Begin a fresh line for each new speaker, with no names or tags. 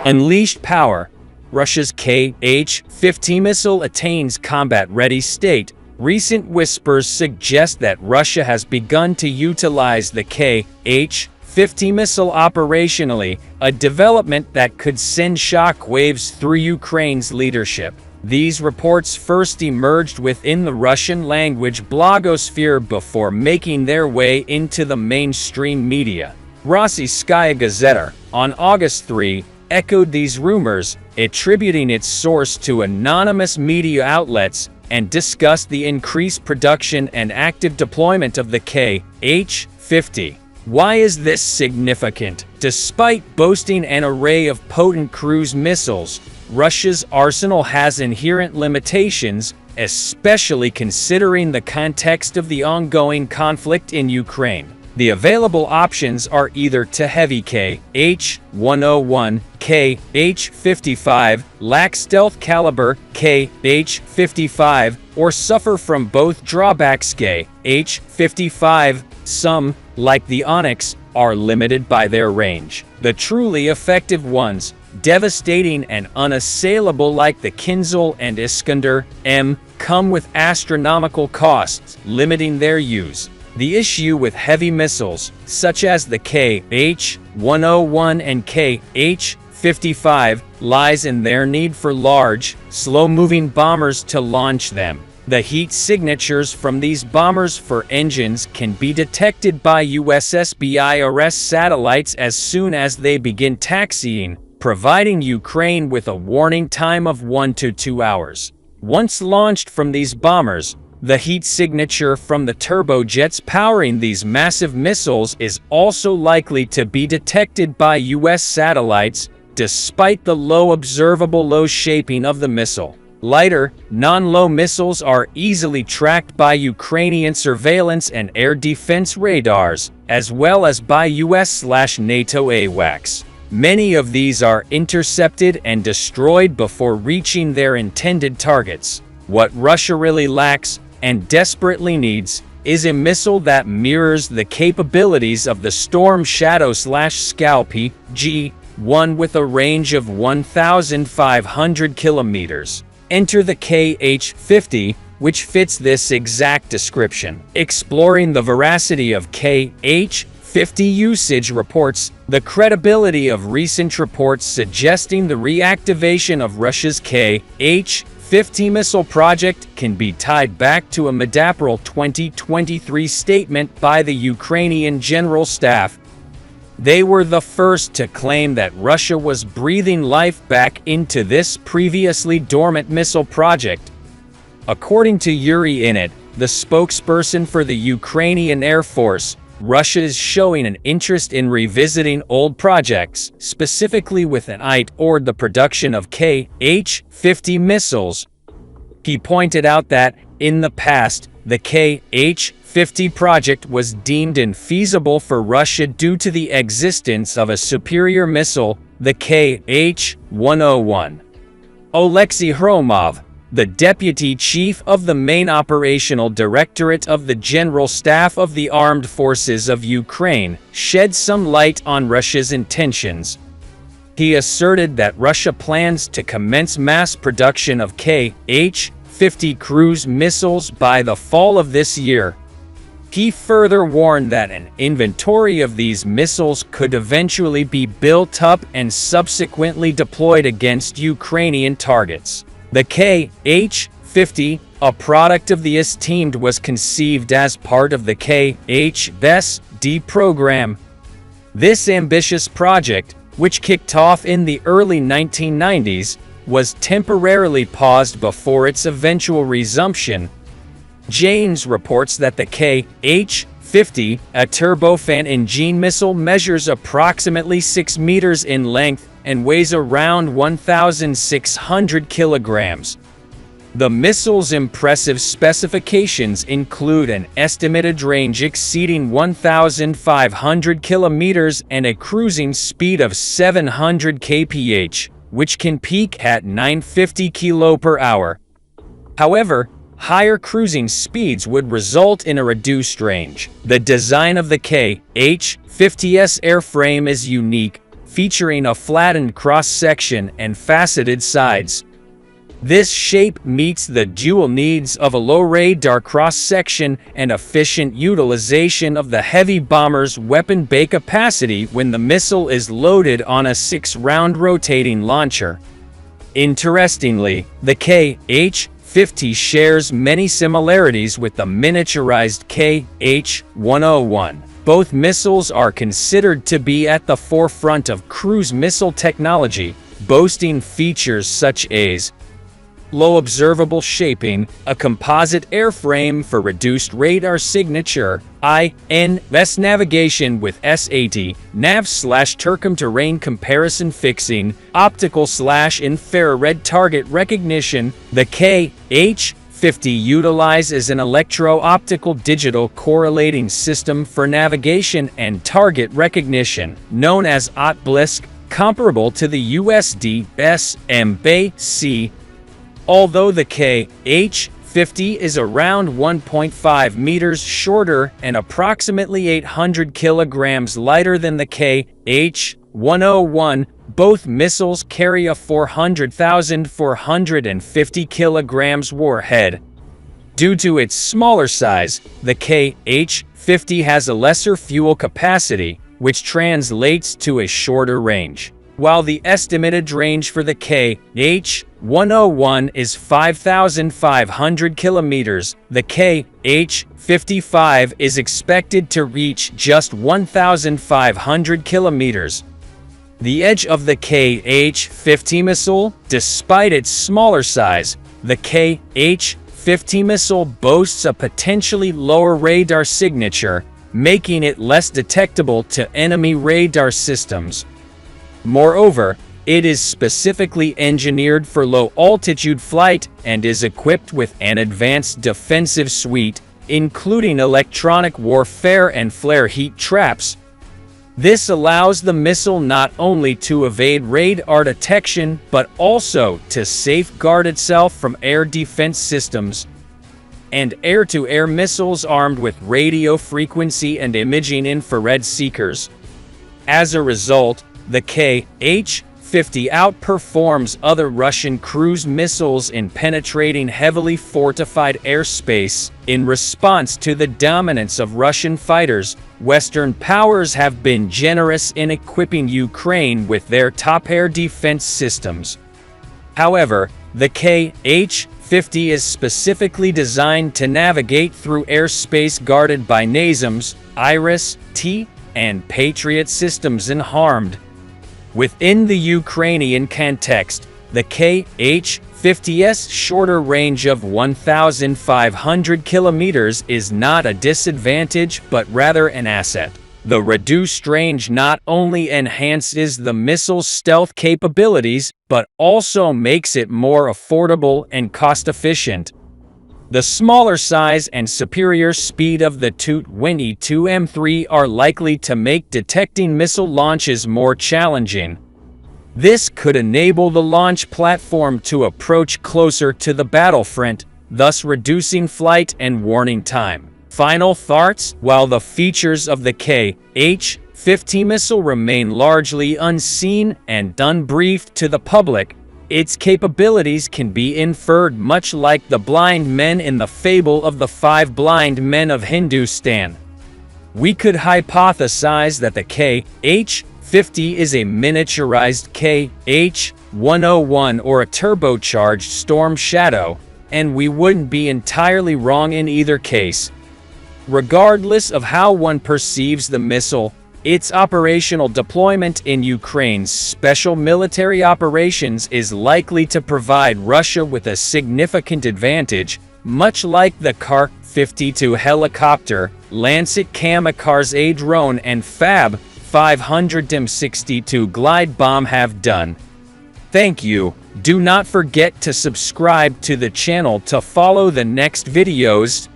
Unleashed power. Russia's Kh-50 missile attains combat-ready state. Recent whispers suggest that Russia has begun to utilize the Kh-50 missile operationally, a development that could send shock waves through Ukraine's leadership. These reports first emerged within the Russian-language blogosphere before making their way into the mainstream media. Rossiyskaya Gazeta, on August 3, echoed these rumors, attributing its source to anonymous media outlets, and discussed the increased production and active deployment of the Kh-50. Why is this significant? Despite boasting an array of potent cruise missiles, Russia's arsenal has inherent limitations, especially considering the context of the ongoing conflict in Ukraine. The available options are either too heavy Kh-101, Kh-55, lack stealth caliber Kh-55, or suffer from both drawbacks Kh-55. Some, like the Onyx, are limited by their range. The truly effective ones, devastating and unassailable like the Kinzhal and Iskander M, come with astronomical costs, limiting their use. The issue with heavy missiles, such as the Kh-101 and Kh-55, lies in their need for large, slow-moving bombers to launch them. The heat signatures from these bombers for engines can be detected by USSBIRS satellites as soon as they begin taxiing, providing Ukraine with a warning time of 1 to 2 hours. Once launched from these bombers, the heat signature from the turbojets powering these massive missiles is also likely to be detected by US satellites, despite the low observable low shaping of the missile. Lighter, non-low missiles are easily tracked by Ukrainian surveillance and air defense radars, as well as by US/NATO AWACS. Many of these are intercepted and destroyed before reaching their intended targets. What Russia really lacks, and desperately needs, is a missile that mirrors the capabilities of the Storm Shadow/Scalp G1 with a range of 1,500 kilometers. Enter the Kh-50, which fits this exact description. Exploring the veracity of Kh-50 usage reports, the credibility of recent reports suggesting the reactivation of Russia's Kh-50 missile project can be tied back to a mid-April 2023 statement by the Ukrainian General Staff. They were the first to claim that Russia was breathing life back into this previously dormant missile project. According to Yuri Init, the spokesperson for the Ukrainian Air Force, Russia is showing an interest in revisiting old projects, specifically with an eye toward the production of Kh-50 missiles. He pointed out that, in the past, the Kh-50 project was deemed infeasible for Russia due to the existence of a superior missile, the Kh-101. Oleksiy Hromov, the Deputy Chief of the Main Operational Directorate of the General Staff of the Armed Forces of Ukraine, shed some light on Russia's intentions. He asserted that Russia plans to commence mass production of Kh-50 cruise missiles by the fall of this year. He further warned that an inventory of these missiles could eventually be built up and subsequently deployed against Ukrainian targets. The Kh-50, a product of the S-team, was conceived as part of the Kh-SD program. This ambitious project, which kicked off in the early 1990s, was temporarily paused before its eventual resumption. James reports that the Kh-50, a turbofan engine missile, measures approximately 6 meters in length and weighs around 1,600 kilograms. The missile's impressive specifications include an estimated range exceeding 1,500 kilometers and a cruising speed of 700 kph, which can peak at 950 km/h. However, higher cruising speeds would result in a reduced range. The design of the Kh-50's airframe is unique, featuring a flattened cross-section and faceted sides. This shape meets the dual needs of a low radar cross-section and efficient utilization of the heavy bomber's weapon bay capacity when the missile is loaded on a 6-round rotating launcher. Interestingly, the Kh-50 shares many similarities with the miniaturized Kh-101. Both missiles are considered to be at the forefront of cruise missile technology, boasting features such as low observable shaping, a composite airframe for reduced radar signature, INS navigation with SAT, nav/Turcom terrain comparison fixing, optical/infrared target recognition. The Kh-50 utilizes an electro-optical digital correlating system for navigation and target recognition, known as OTBLISC, comparable to the USD-SMBC. Although the Kh-50 is around 1.5 meters shorter and approximately 800 kilograms lighter than the Kh-101, both missiles carry a 400,450 kilograms warhead. Due to its smaller size, the Kh-50 has a lesser fuel capacity, which translates to a shorter range. While the estimated range for the Kh-101 is 5,500 kilometers, the Kh-55 is expected to reach just 1,500 kilometers. The edge of the Kh-50 missile, despite its smaller size, the Kh-50 missile boasts a potentially lower radar signature, making it less detectable to enemy radar systems. Moreover, it is specifically engineered for low-altitude flight and is equipped with an advanced defensive suite, including electronic warfare and flare heat traps. This allows the missile not only to evade radar detection, but also to safeguard itself from air defense systems and air-to-air missiles armed with radio frequency and imaging infrared seekers. As a result, the Kh-50 outperforms other Russian cruise missiles in penetrating heavily fortified airspace. In response to the dominance of Russian fighters, Western powers have been generous in equipping Ukraine with their top air defense systems. However, the Kh-50 is specifically designed to navigate through airspace guarded by NASAMS, IRIS-T, and Patriot systems unharmed. Within the Ukrainian context, the Kh-50's shorter range of 1,500 kilometers is not a disadvantage but rather an asset. The reduced range not only enhances the missile's stealth capabilities, but also makes it more affordable and cost-efficient. The smaller size and superior speed of the Tu-22M3 are likely to make detecting missile launches more challenging. This could enable the launch platform to approach closer to the battlefront, thus reducing flight and warning time. Final thoughts: while the features of the Kh-50 missile remain largely unseen and unbriefed to the public, its capabilities can be inferred much like the blind men in the fable of the 5 blind men of Hindustan. We could hypothesize that the Kh-50 is a miniaturized Kh-101 or a turbocharged Storm Shadow, and we wouldn't be entirely wrong in either case. Regardless of how one perceives the missile, its operational deployment in Ukraine's special military operations is likely to provide Russia with a significant advantage, much like the Kh-52 helicopter, Lancet kamikaze drone, and Fab 500 M62 glide bomb have done. Thank you. Do not forget to subscribe to the channel to follow the next videos.